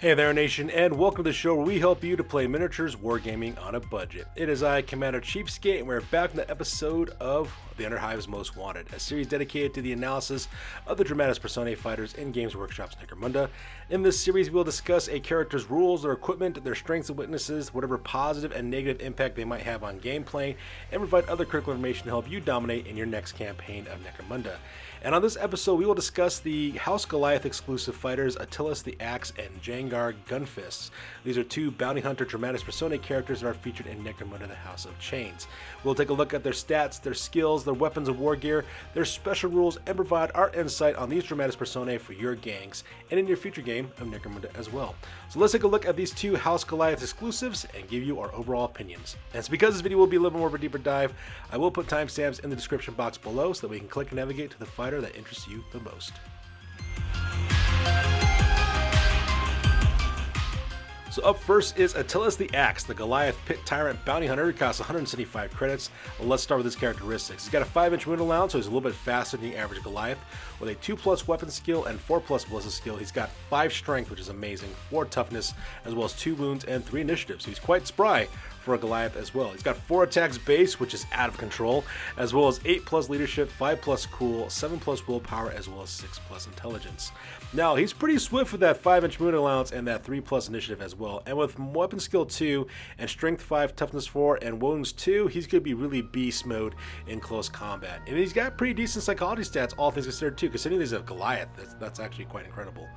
Hey there, Nation, and welcome to the show where we help you to play miniatures wargaming on a budget. It is I, Commander Cheapskate, and we're back in the episode of the Underhive's Most Wanted, a series dedicated to the analysis of the Dramatis Personae fighters in Games Workshop's Necromunda. In this series, we will discuss a character's rules, their equipment, their strengths and weaknesses, whatever positive and negative impact they might have on gameplay, and provide other critical information to help you dominate in your next campaign of Necromunda. And on this episode, we will discuss the House Goliath exclusive fighters Atillus the Axe and Djangar Gunfists. These are two bounty hunter Dramatis Personae characters that are featured in Necromunda: The House of Chains. We'll take a look at their stats, their skills, their weapons and war gear, their special rules, and provide our insight on these Dramatis Personae for your gangs and in your future game of Necromunda as well. So let's take a look at these two House Goliath exclusives and give you our overall opinions. And it's because this video will be a little more of a deeper dive, I will put timestamps in the description box below so that we can click and navigate to the fighter that interests you the most. So up first is Atillus the Axe, the Goliath Pit Tyrant Bounty Hunter. He costs 175 credits. Well, let's start with his characteristics. He's got a 5-inch wound allowance, so he's a little bit faster than the average Goliath. With a 2+ weapon skill and 4+ ballistic skill, he's got 5 strength, which is amazing, 4 toughness, as well as 2 wounds and 3 initiative. So he's quite spry for a Goliath as well. He's got 4 attacks base, which is out of control, as well as 8+ leadership, 5+ cool, 7+ willpower, as well as 6+ intelligence. Now, he's pretty swift with that 5-inch wound allowance and that 3+ initiative as well. And with weapon skill 2 and strength 5, toughness 4, and wounds 2, he's going to be really beast mode in close combat. And he's got pretty decent psychology stats, all things considered too, considering he's a Goliath. That's actually quite incredible.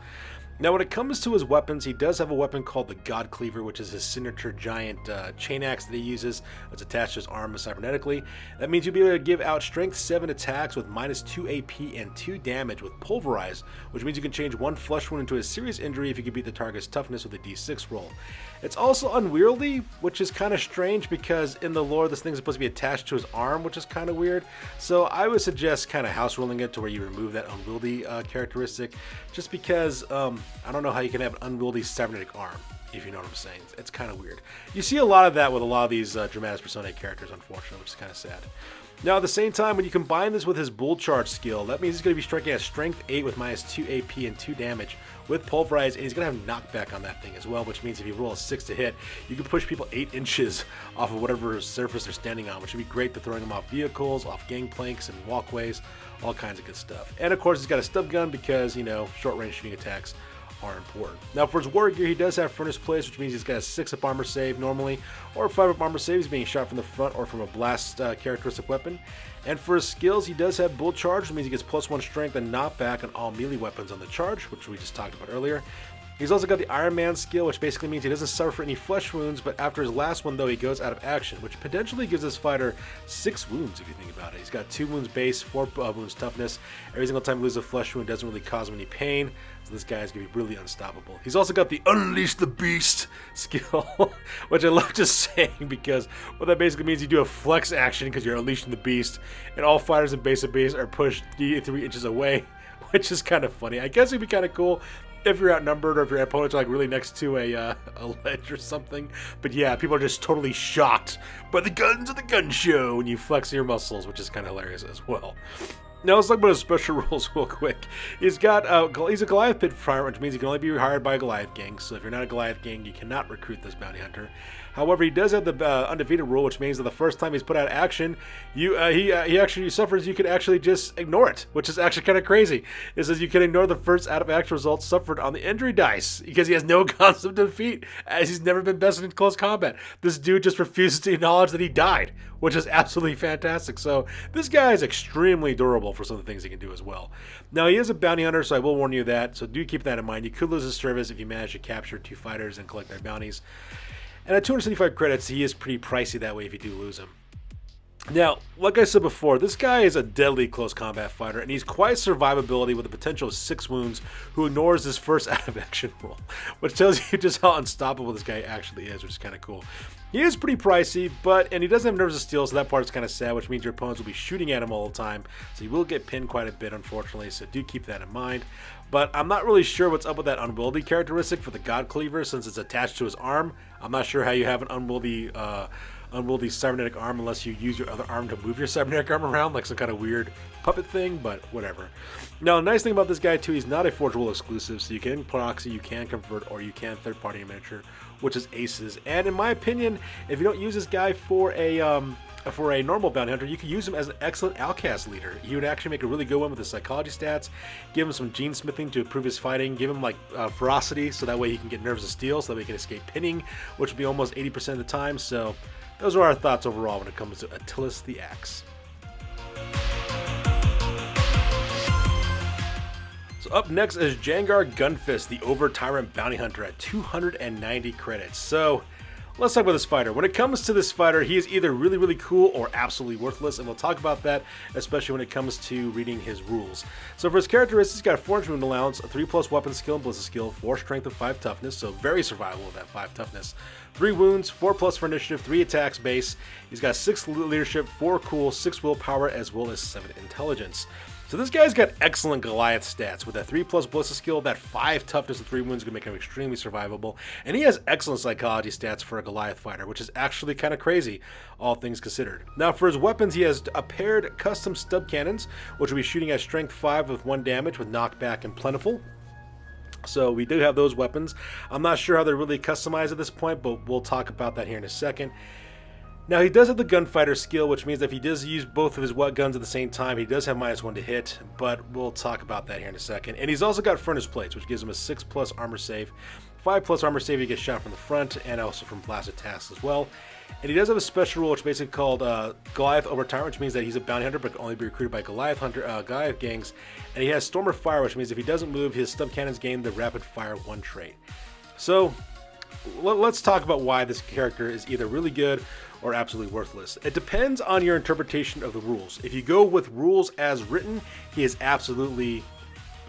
Now, when it comes to his weapons, he does have a weapon called the God Cleaver, which is his signature giant chain axe that he uses. It's attached to his arm cybernetically. That means you'll be able to give out strength 7 attacks with -2 AP and 2 damage with Pulverize, which means you can change 1 flesh wound into a serious injury if you can beat the target's toughness with a D6 roll. It's also unwieldy, which is kind of strange because in the lore this thing's supposed to be attached to his arm, which is kind of weird. So I would suggest kind of house ruling it to where you remove that unwieldy characteristic, just because I don't know how you can have an unwieldy cybernetic arm, if you know what I'm saying. It's kind of weird. You see a lot of that with a lot of these Dramatis Personae characters, unfortunately, which is kind of sad. Now, at the same time, when you combine this with his Bull Charge skill, that means he's going to be striking at Strength 8 with -2 AP and 2 damage with Pulverize, and he's going to have knockback on that thing as well, which means if you roll a 6 to hit, you can push people 8 inches off of whatever surface they're standing on, which would be great for throwing them off vehicles, off gangplanks and walkways, all kinds of good stuff. And of course, he's got a stub gun because, you know, short-range shooting attacks are important. Now, for his war gear, he does have Furnace Place, which means he's got a 6-up armor save normally, or a 5-up armor save. He's being shot from the front or from a blast characteristic weapon. And for his skills, he does have Bull Charge, which means he gets +1 strength and knockback on all melee weapons on the charge, which we just talked about earlier. He's also got the Iron Man skill, which basically means he doesn't suffer any flesh wounds, but after his last one, though, he goes out of action, which potentially gives this fighter 6 wounds, if you think about it. He's got 2 wounds base, 4 wounds toughness. Every single time he loses a flesh wound, doesn't really cause him any pain, so this guy is going to be really unstoppable. He's also got the Unleash the Beast skill, which I love just saying, because what that basically means, you do a flex action because you're unleashing the beast, and all fighters in base of base are pushed 3 inches away, which is kind of funny. I guess it'd be kind of cool if you're outnumbered or if your opponents are like really next to a ledge or something. But yeah, people are just totally shocked by the guns of the gun show when you flex your muscles, which is kind of hilarious as well. Now let's talk about his special rules real quick. He's a Goliath Pit Tyrant, which means he can only be hired by a Goliath gang. So if you're not a Goliath gang, you cannot recruit this bounty hunter. However, he does have the undefeated rule, which means that the first time he's put out of action, he actually suffers. You can actually just ignore it, which is actually kind of crazy. It says you can ignore the first out of action results suffered on the injury dice because he has no concept of defeat, as he's never been bested in close combat. This dude just refuses to acknowledge that he died, which is absolutely fantastic. So this guy is extremely durable for some of the things he can do as well. Now, he is a bounty hunter, so I will warn you that. So do keep that in mind. You could lose his service if you manage to capture 2 fighters and collect their bounties. And at 275 credits, he is pretty pricey that way if you do lose him. Now, like I said before, this guy is a deadly close combat fighter, and he's quite survivability with a potential of 6 wounds, who ignores his first out of action roll, which tells you just how unstoppable this guy actually is, which is kind of cool. He is pretty pricey, and he doesn't have Nerves of Steel, so that part is kind of sad, which means your opponents will be shooting at him all the time, so he will get pinned quite a bit, unfortunately, so do keep that in mind. But I'm not really sure what's up with that unwieldy characteristic for the God Cleaver, since it's attached to his arm. I'm not sure how you have an unwieldy unwieldy cybernetic arm unless you use your other arm to move your cybernetic arm around, like some kind of weird puppet thing, but whatever. Now, the nice thing about this guy, too, he's not a Forge World exclusive, so you can proxy, you can convert, or you can third-party miniature, which is aces. And in my opinion, if you don't use this guy for a normal bounty hunter, you could use him as an excellent outcast leader. He would actually make a really good one with his psychology stats, give him some gene smithing to improve his fighting, give him like ferocity so that way he can get nerves of steel, so that way he can escape pinning, which would be almost 80% of the time. So those are our thoughts overall when it comes to Atillus the Axe. So up next is Djangar Gunfists, the Over Tyrant Bounty Hunter at 290 credits. So let's talk about this fighter. When it comes to this fighter, he is either really, really cool or absolutely worthless, and we'll talk about that, especially when it comes to reading his rules. So for his characteristics, he's got a 4-inch wound allowance, a 3+ weapon skill and ballistic skill, 4 strength and 5 toughness, so very survivable with that 5 toughness. 3 wounds, 4+ for initiative, 3 attacks base. He's got 6 leadership, 4 cool, 6 willpower, as well as 7 intelligence. So this guy's got excellent Goliath stats. With that 3+ ballistic skill, that 5 toughness and 3 wounds is going to make him extremely survivable. And he has excellent psychology stats for a Goliath fighter, which is actually kind of crazy, all things considered. Now for his weapons, he has a paired custom stub cannons, which will be shooting at strength 5 with 1 damage with knockback and plentiful. So we do have those weapons. I'm not sure how they're really customized at this point, but we'll talk about that here in a second. Now he does have the gunfighter skill, which means that if he does use both of his guns at the same time, he does have -1 to hit, but we'll talk about that here in a second. And he's also got furnace plates, which gives him a 6+ armor save, 5+ armor save if he gets shot from the front, and also from blast attacks as well. And he does have a special rule, which is basically called Goliath Over Tyrant, which means that he's a bounty hunter, but can only be recruited by Goliath gangs. And he has Stormer Fire, which means if he doesn't move, his stub cannons gain the Rapid Fire 1 trait. So let's talk about why this character is either really good or absolutely worthless. It depends on your interpretation of the rules. If you go with rules as written, he is absolutely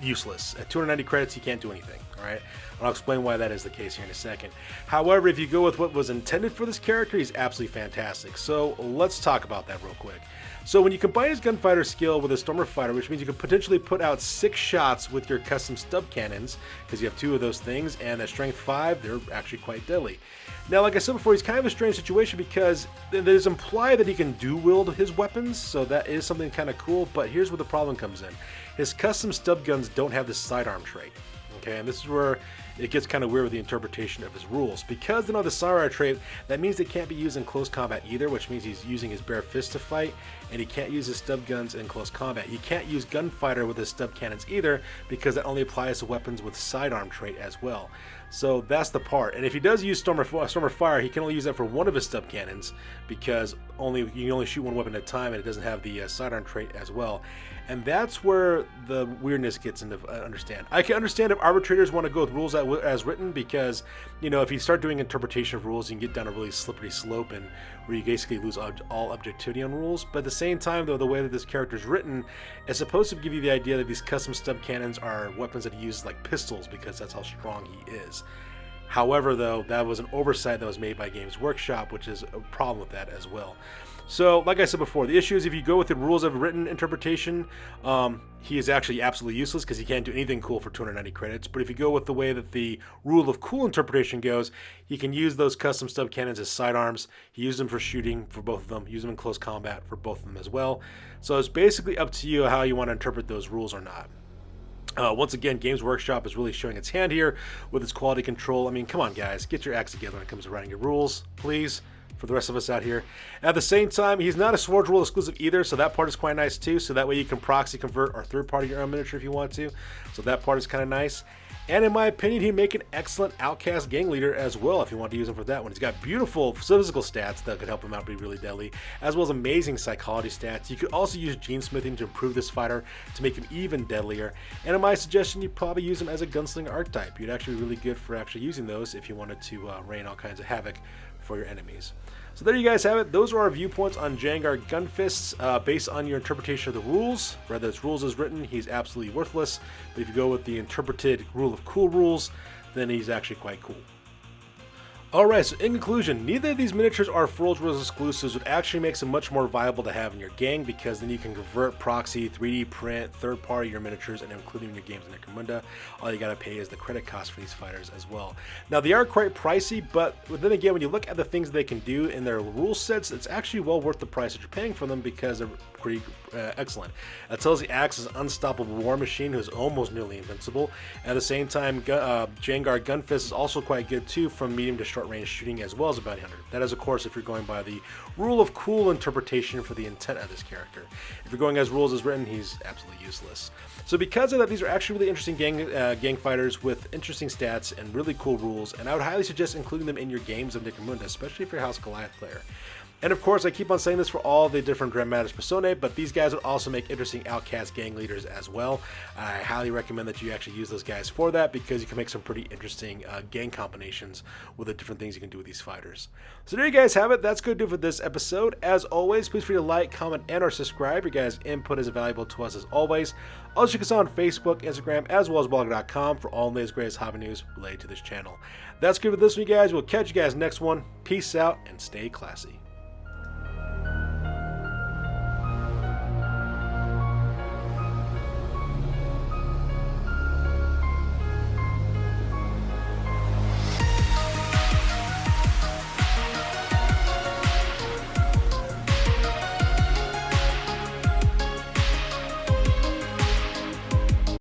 useless. At 290 credits, he can't do anything, all right? And I'll explain why that is the case here in a second. However, if you go with what was intended for this character, he's absolutely fantastic. So let's talk about that real quick. So when you combine his gunfighter skill with his Stormer Fighter, which means you can potentially put out 6 shots with your custom stub cannons, because you have 2 of those things, and at strength 5, they're actually quite deadly. Now, like I said before, he's kind of a strange situation because it is implied that he can dual-wield his weapons, so that is something kind of cool, but here's where the problem comes in. His custom stub guns don't have the sidearm trait. Okay, and this is where it gets kind of weird with the interpretation of his rules. Because they don't have the sidearm trait, that means they can't be used in close combat either, which means he's using his bare fist to fight, and he can't use his stub guns in close combat. He can't use gunfighter with his stub cannons either, because that only applies to weapons with sidearm trait as well. So that's the part. And if he does use Stormer Fire, he can only use that for 1 of his stub cannons, because you can only shoot 1 weapon at a time, and it doesn't have the sidearm trait as well. And that's where the weirdness gets into understand. I can understand if arbitrators want to go with rules as written, because, you know, if you start doing interpretation of rules, you can get down a really slippery slope and where you basically lose all objectivity on rules. But at the same time, though, the way that this character is written is supposed to give you the idea that these custom stub cannons are weapons that he uses like pistols, because that's how strong he is. However, though, that was an oversight that was made by Games Workshop, which is a problem with that as well. So, like I said before, the issue is if you go with the rules of written interpretation, he is actually absolutely useless because he can't do anything cool for 290 credits. But if you go with the way that the rule of cool interpretation goes, he can use those custom stub cannons as sidearms. He used them for shooting for both of them, use them in close combat for both of them as well. So it's basically up to you how you want to interpret those rules or not. Once again, Games Workshop is really showing its hand here with its quality control. I mean, come on, guys, get your acts together when it comes to writing your rules, please, for the rest of us out here. At the same time, he's not a Forge World exclusive either, so that part is quite nice too. So that way you can proxy convert or third-party your own miniature if you want to. So that part is kind of nice. And in my opinion, he'd make an excellent outcast gang leader as well if you want to use him for that one. He's got beautiful physical stats that could help him out be really deadly, as well as amazing psychology stats. You could also use gene smithing to improve this fighter to make him even deadlier. And in my suggestion, you'd probably use him as a gunslinger archetype. You'd actually be really good for actually using those if you wanted to rain all kinds of havoc for your enemies. So there you guys have it. Those are our viewpoints on Djangar Gunfists based on your interpretation of the rules. Whether it's rules as written, he's absolutely worthless. But if you go with the interpreted rule of cool rules, then he's actually quite cool. Alright, so in conclusion, neither of these miniatures are Forge Worlds exclusives, which actually makes them much more viable to have in your gang, because then you can convert, proxy, 3D print, third-party your miniatures, and including your games in Necromunda. All you gotta pay is the credit cost for these fighters as well. Now, they are quite pricey, but then again, when you look at the things they can do in their rule sets, it's actually well worth the price that you're paying for them, because they're pretty excellent. Atillus the Axe is an unstoppable war machine who is almost nearly invincible. At the same time, Djangar Gunfists is also quite good too, from medium to short range shooting, as well as a bounty hunter. That is, of course, if you're going by the rule of cool interpretation for the intent of this character. If you're going as rules as written, he's absolutely useless. So because of that, these are actually really interesting gang fighters with interesting stats and really cool rules, and I would highly suggest including them in your games of Necromunda, especially if you're a House Goliath player. And of course, I keep on saying this for all the different Dramatis Personae, but these guys would also make interesting outcast gang leaders as well. I highly recommend that you actually use those guys for that, because you can make some pretty interesting gang combinations with the different things you can do with these fighters. So there you guys have it. That's going to do it for this episode. As always, please feel free to like, comment, and or subscribe. Your guys' input is valuable to us as always. Also, check us out on Facebook, Instagram, as well as blog.com for all the latest greatest hobby news related to this channel. That's good for this one, you guys. We'll catch you guys next one. Peace out and stay classy.